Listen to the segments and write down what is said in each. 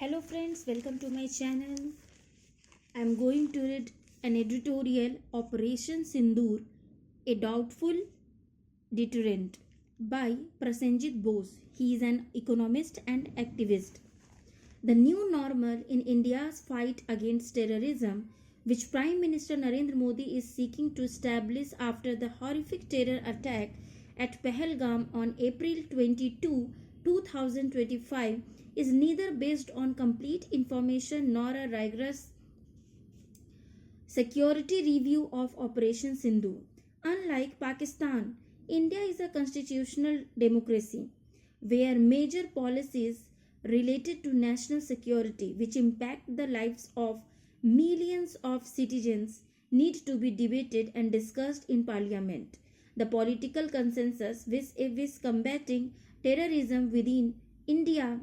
Hello friends, welcome to my channel. I am going to read an editorial Operation Sindoor, a doubtful deterrent by Prasenjit Bose. He is an economist and activist. The new normal in India's fight against terrorism, which Prime Minister Narendra Modi is seeking to establish after the horrific terror attack at Pahalgam on April 22, 2025, is neither based on complete information nor a rigorous security review of Operation Sindhu. Unlike Pakistan, India is a constitutional democracy where major policies related to national security, which impact the lives of millions of citizens, need to be debated and discussed in Parliament. The political consensus with combating terrorism within India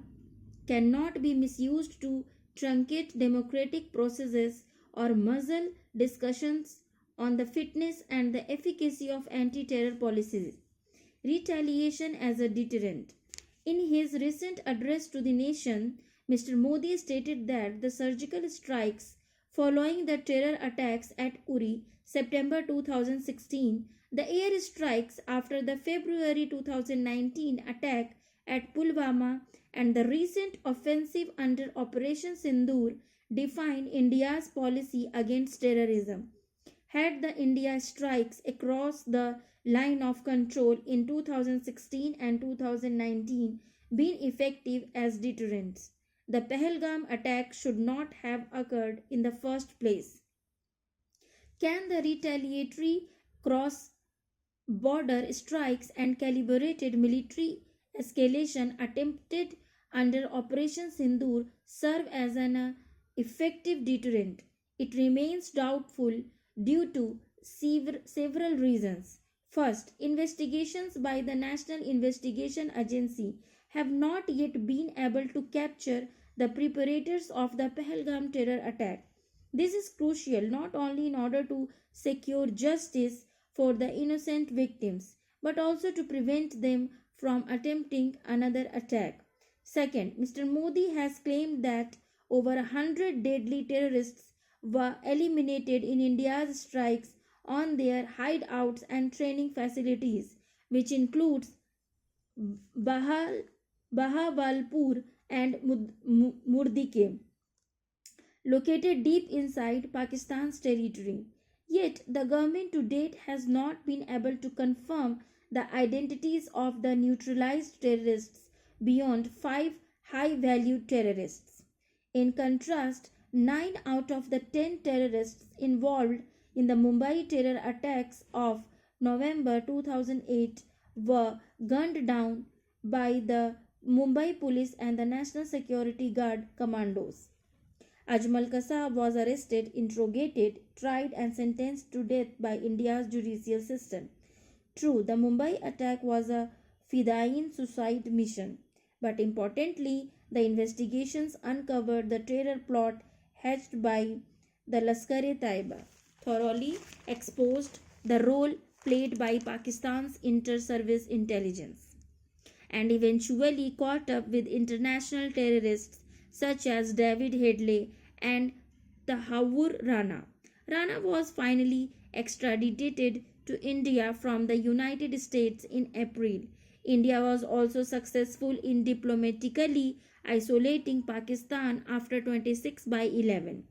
cannot be misused to truncate democratic processes or muzzle discussions on the fitness and the efficacy of anti-terror policies. Retaliation as a deterrent. In his recent address to the nation, Mr. Modi stated that the surgical strikes following the terror attacks at Uri, September 2016, the air strikes after the February 2019 attack at Pulwama, and the recent offensive under Operation Sindoor define India's policy against terrorism. Had the India strikes across the line of control in 2016 and 2019 been effective as deterrents, the Pahalgam attack should not have occurred in the first place. Can the retaliatory cross border strikes and calibrated military escalation attempted under Operation Sindoor serve as an effective deterrent? It remains doubtful due to several reasons. First, investigations by the National Investigation Agency have not yet been able to capture the preparators of the Pahalgam terror attack. This is crucial not only in order to secure justice for the innocent victims, but also to prevent them from attempting another attack. Second, Mr. Modi has claimed that over 100 deadly terrorists were eliminated in India's strikes on their hideouts and training facilities, which includes Bahawalpur and Murdike, located deep inside Pakistan's territory. Yet, the government to date has not been able to confirm the identities of the neutralized terrorists beyond 5 high value terrorists. In contrast, 9 out of the 10 terrorists involved in the Mumbai terror attacks of November 2008 were gunned down by the Mumbai police and the National Security Guard commandos. Ajmal Kasab was arrested, interrogated, tried, and sentenced to death by India's judicial system. True, the Mumbai attack was a Fidain suicide mission, but importantly, the investigations uncovered the terror plot hatched by the Lashkar-e-Taiba, thoroughly exposed the role played by Pakistan's inter-service intelligence, and eventually caught up with international terrorists such as David Headley and Tahawur Rana. Rana was finally extradited to India from the United States in April. India was also successful in diplomatically isolating Pakistan after 26/11.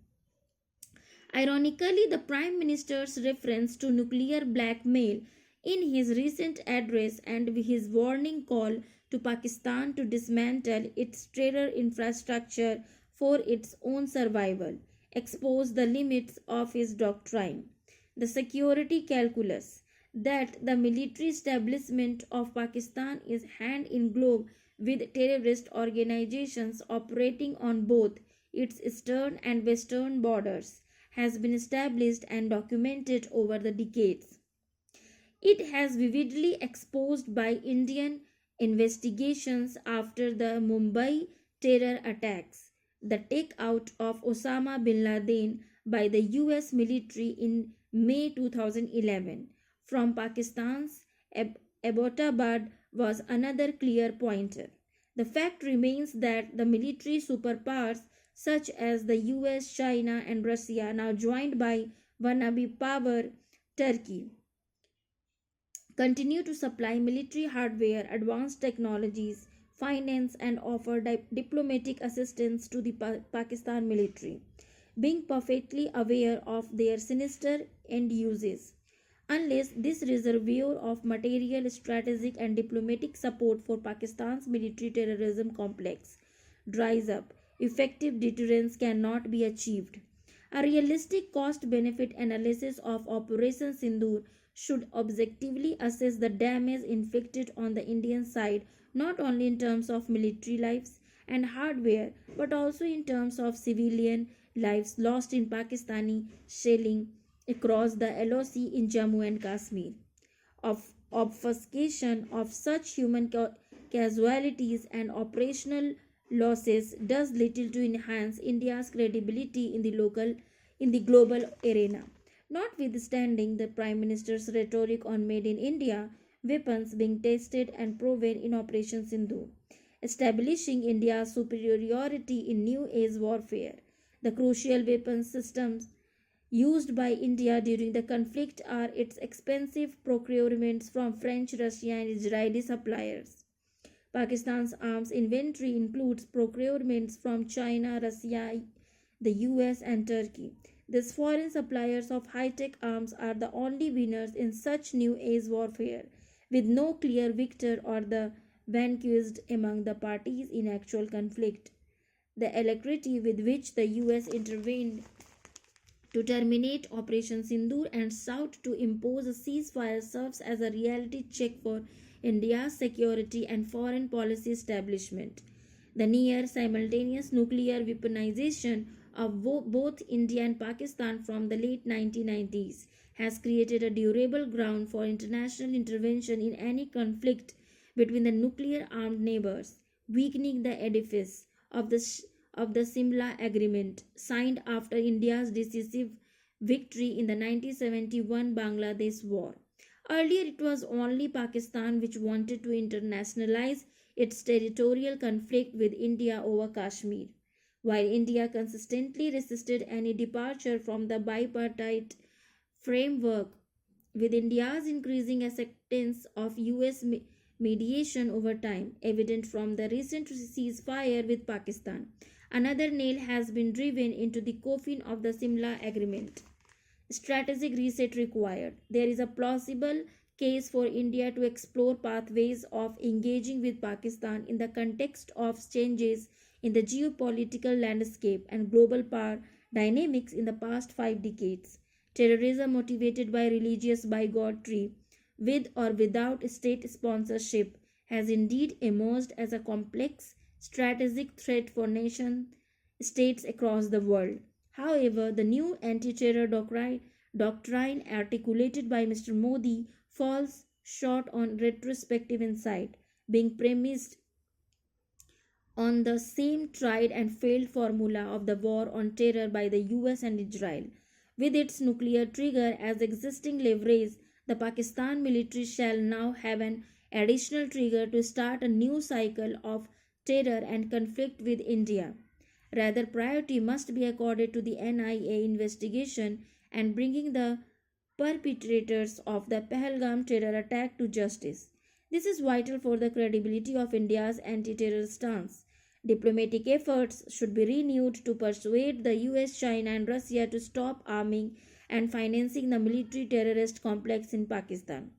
Ironically, the Prime Minister's reference to nuclear blackmail in his recent address and his warning call to Pakistan to dismantle its terror infrastructure for its own survival expose the limits of his doctrine. The security calculus that the military establishment of Pakistan is hand in glove with terrorist organizations operating on both its eastern and western borders has been established and documented over the decades. It has vividly exposed by Indian investigations after the Mumbai terror attacks, the takeout of Osama bin Laden by the US military in May 2011 from Pakistan's Abbottabad was another clear pointer. The fact remains that the military superpowers such as the US, China, and Russia, now joined by wannabe power Turkey, continue to supply military hardware, advanced technologies, finance, and offer diplomatic assistance to the Pakistan military, being perfectly aware of their sinister end uses. Unless this reservoir of material, strategic, and diplomatic support for Pakistan's military terrorism complex dries up, effective deterrence cannot be achieved. A realistic cost benefit analysis of Operation Sindoor should objectively assess the damage inflicted on the Indian side not only in terms of military lives and hardware but also in terms of civilian lives lost in Pakistani shelling across the LOC in Jammu and Kashmir. Of obfuscation of such human casualties and operational losses does little to enhance India's credibility in the global arena. Notwithstanding the Prime Minister's rhetoric on Made in India weapons being tested and proven in Operation Sindhu, establishing India's superiority in New Age warfare, the crucial weapon systems used by India during the conflict are its expensive procurements from French, Russian, and Israeli suppliers. Pakistan's arms inventory includes procurements from China, Russia, the US, and Turkey. These foreign suppliers of high tech arms are the only winners in such new age warfare, with no clear victor or the vanquished among the parties in actual conflict. The alacrity with which the US intervened to terminate Operation Sindoor and sought to impose a ceasefire serves as a reality check for India's security and foreign policy establishment. The near simultaneous nuclear weaponization of both India and Pakistan from the late 1990s has created a durable ground for international intervention in any conflict between the nuclear armed neighbors, weakening the edifice of the Simla Agreement, signed after India's decisive victory in the 1971 Bangladesh War. Earlier, it was only Pakistan which wanted to internationalize its territorial conflict with India over Kashmir, while India consistently resisted any departure from the bipartite framework. With India's increasing acceptance of US mediation over time, evident from the recent ceasefire with Pakistan, another nail has been driven into the coffin of the Simla Agreement. Strategic reset required. There is a plausible case for India to explore pathways of engaging with Pakistan in the context of changes in the geopolitical landscape and global power dynamics in the past 5 decades. Terrorism motivated by religious bigotry, with or without state sponsorship, has indeed emerged as a complex strategic threat for nation states across the world. However, the new anti-terror doctrine articulated by Mr. Modi falls short on retrospective insight, being premised on the same tried and failed formula of the war on terror by the US and Israel. With its nuclear trigger as existing leverage, the Pakistan military shall now have an additional trigger to start a new cycle of terror and conflict with India. Rather, priority must be accorded to the NIA investigation and bringing the perpetrators of the Pahalgam terror attack to justice. This is vital for the credibility of India's anti-terror stance. Diplomatic efforts should be renewed to persuade the US, China, and Russia to stop arming and financing the military terrorist complex in Pakistan.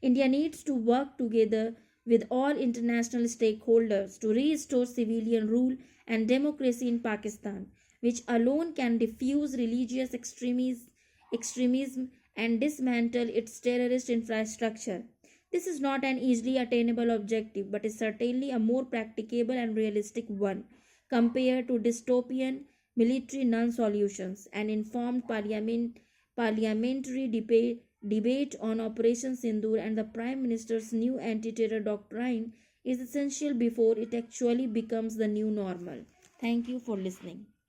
India needs to work together with all international stakeholders to restore civilian rule and democracy in Pakistan, which alone can diffuse religious extremism and dismantle its terrorist infrastructure. This is not an easily attainable objective, but is certainly a more practicable and realistic one compared to dystopian military non-solutions. An informed parliamentary debate on Operation Sindoor and the Prime Minister's new anti-terror doctrine is essential before it actually becomes the new normal. Thank you for listening.